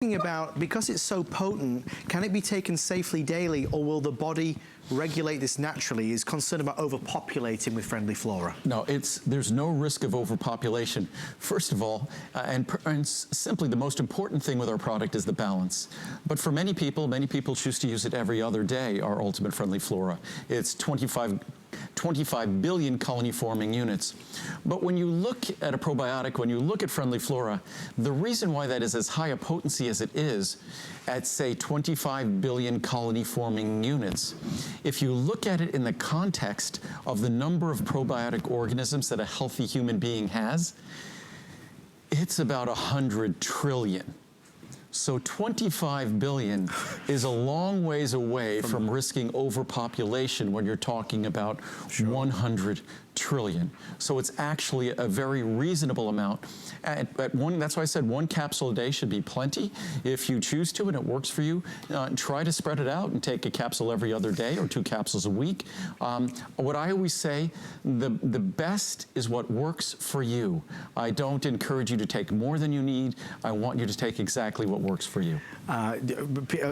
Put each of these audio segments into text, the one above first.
About, because it's so potent, can it be taken safely daily, or will the body regulate this naturally? Is concerned about overpopulating with Friendly Flora. No, there's no risk of overpopulation. First of all, and simply the most important thing with our product is the balance. But for many people choose to use it every other day, our Ultimate Friendly Flora. It's 25 billion colony-forming units. But when you look at a probiotic, when you look at Friendly Flora, the reason why that is as high a potency as it is at, say, 25 billion colony-forming units, if you look at it in the context of the number of probiotic organisms that a healthy human being has, it's about 100 trillion. So 25 billion is a long ways away from risking overpopulation when you're talking about 100 trillion. So it's actually a very reasonable amount. That's why I said one capsule a day should be plenty. If you choose to and it works for you, try to spread it out and take a capsule every other day or 2 capsules a week. What I always say, the best is what works for you. I don't encourage you to take more than you need. I want you to take exactly what works for you.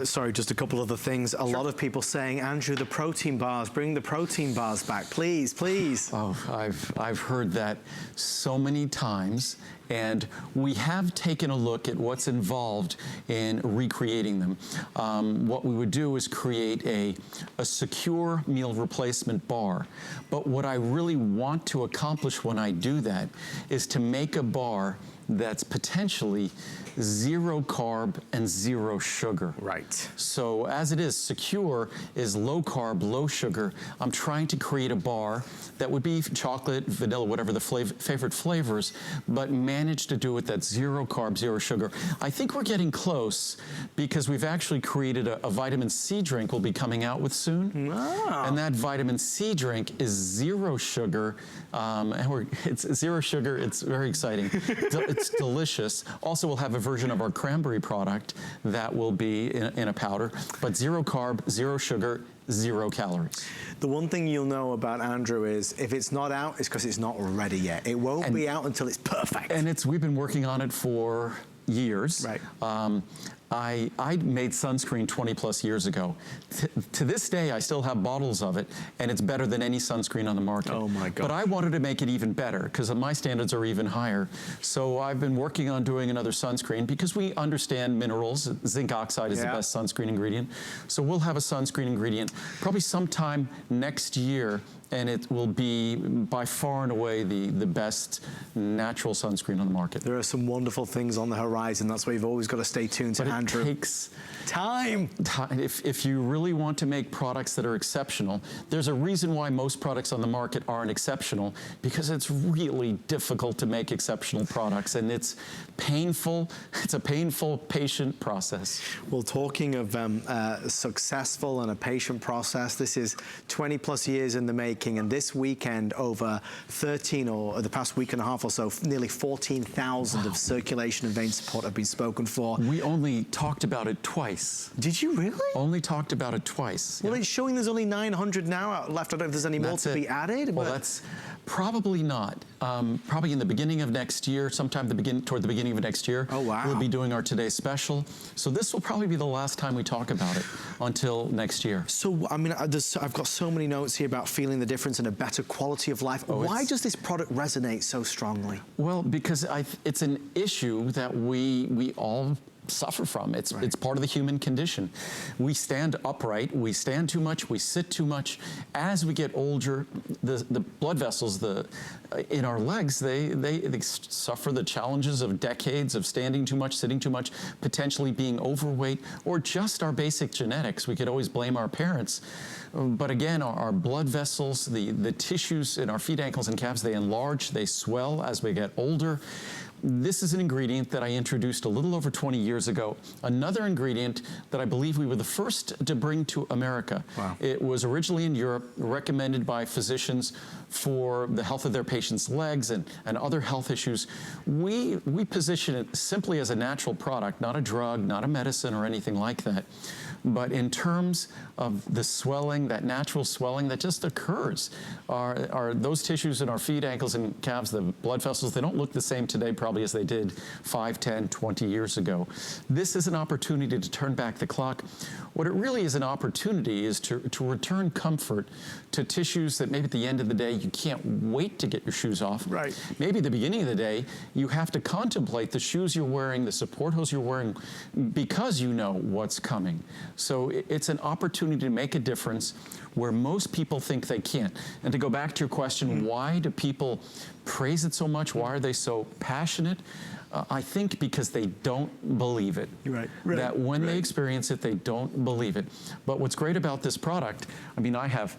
Sorry, just a couple other things. A lot of people saying, Andrew, the protein bars, bring the protein bars back, please, please. Oh, I've heard that so many times, and we have taken a look at what's involved in recreating them. What we would do is create a secure meal replacement bar. But what I really want to accomplish when I do that is to make a bar that's potentially 0 carb and 0 sugar. Right. So as it is, secure is low carb, low sugar. I'm trying to create a bar that would be chocolate, vanilla, whatever the favorite flavors, but manage to do it that's 0 carb, 0 sugar. I think we're getting close because we've actually created a vitamin C drink we'll be coming out with soon. Wow. And that vitamin C drink is 0 sugar. It's 0 sugar. It's very exciting. It's delicious. Also, we'll have a version of our cranberry product that will be in a powder, but 0 carb, 0 sugar, 0 calories. The one thing you'll know about Andrew is if it's not out, it's because it's not ready yet. It won't be out until it's perfect. And we've been working on it for years. Right. I made sunscreen 20+ years ago. To this day, I still have bottles of it, and it's better than any sunscreen on the market. Oh my God. But I wanted to make it even better because my standards are even higher. So I've been working on doing another sunscreen because we understand minerals. Zinc oxide is the best sunscreen ingredient. So we'll have a sunscreen ingredient probably sometime next year, and it will be by far and away the best natural sunscreen on the market. There are some wonderful things on the horizon. That's why you've always got to stay tuned to Andrew. It takes time. If you really want to make products that are exceptional, there's a reason why most products on the market aren't exceptional, because it's really difficult to make exceptional products, and it's painful. It's a painful, patient process. Well, talking of successful and a patient process, this is 20+ years in the making, and this weekend over 13 or the past week and a half or so, nearly 14,000 of circulation and vein support have been spoken for. We only talked about it twice. Did you really? Only talked about it twice. Well, it's showing there's only 900 now left. I don't know if there's any more to be added. Well, that's probably not. Probably in the beginning of next year, sometime toward the beginning of next year. Oh, wow. We'll be doing our Today Special. So this will probably be the last time we talk about it until next year. So, I mean, I've got so many notes here about feeling the difference and a better quality of life. Why does this product resonate so strongly? Well, because it's an issue that we all suffer from. It's part of the human condition. We stand upright, we stand too much, we sit too much. As we get older, the blood vessels in our legs, they suffer the challenges of decades of standing too much, sitting too much, potentially being overweight, or just our basic genetics. We could always blame our parents. But again, our blood vessels, the tissues in our feet, ankles, and calves, they enlarge, they swell as we get older. This is an ingredient that I introduced a little over 20 years ago. Another ingredient that I believe we were the first to bring to America. Wow. It was originally in Europe, recommended by physicians for the health of their patients' legs and other health issues. We position it simply as a natural product, not a drug, not a medicine or anything like that. But in terms of the swelling, that natural swelling that just occurs, are those tissues in our feet, ankles, and calves, the blood vessels, they don't look the same today probably probably as they did 5, 10, 20 years ago. This is an opportunity to turn back the clock. What it really is an opportunity is to return comfort to tissues that maybe at the end of the day you can't wait to get your shoes off. Right. Maybe at the beginning of the day you have to contemplate the shoes you're wearing, the support hose you're wearing, because you know what's coming. So it's an opportunity to make a difference where most people think they can't. And to go back to your question, why do people praise it so much? Why are they so passionate? I think because they don't believe it. Right. That when they experience it, they don't believe it. But what's great about this product, I mean, I have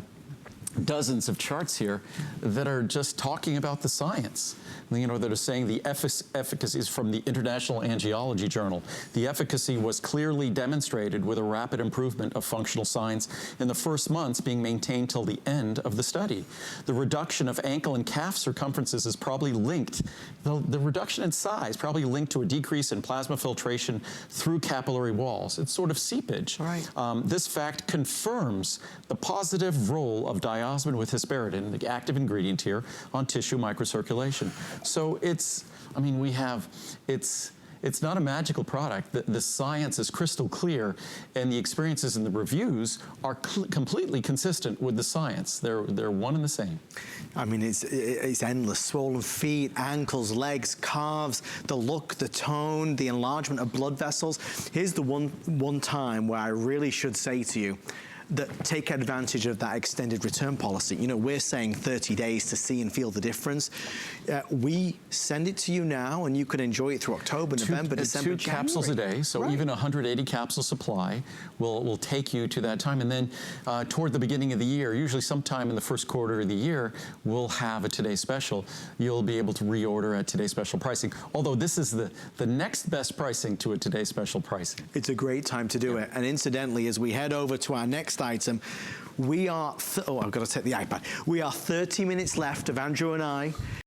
dozens of charts here that are just talking about the science. You know, that are saying the efficacy is from the International Angiology Journal. The efficacy was clearly demonstrated with a rapid improvement of functional signs in the first months being maintained till the end of the study. The reduction of ankle and calf circumferences is probably linked, the reduction in size probably linked to a decrease in plasma filtration through capillary walls. It's sort of seepage. Right. This fact confirms the positive role of diosmin with hesperidin, the active ingredient here, on tissue microcirculation. So it's, I mean, it's not a magical product. The science is crystal clear, and the experiences and the reviews are completely consistent with the science. They're one and the same. I mean, it's endless. Swollen feet, ankles, legs, calves, the look, the tone, the enlargement of blood vessels. Here's the one time where I really should say to you, that take advantage of that extended return policy. You know, we're saying 30 days to see and feel the difference. We send it to you now, and you can enjoy it through October, November, December, January. 2 capsules a day, so even 180 capsule supply will take you to that time. And then toward the beginning of the year, usually sometime in the first quarter of the year, we'll have a Today Special. You'll be able to reorder at Today Special pricing, although this is the next best pricing to a Today Special pricing. It's a great time to do it. And incidentally, as we head over to our next item, we are, oh, I've got to take the iPad. We are 30 minutes left of Andrew and I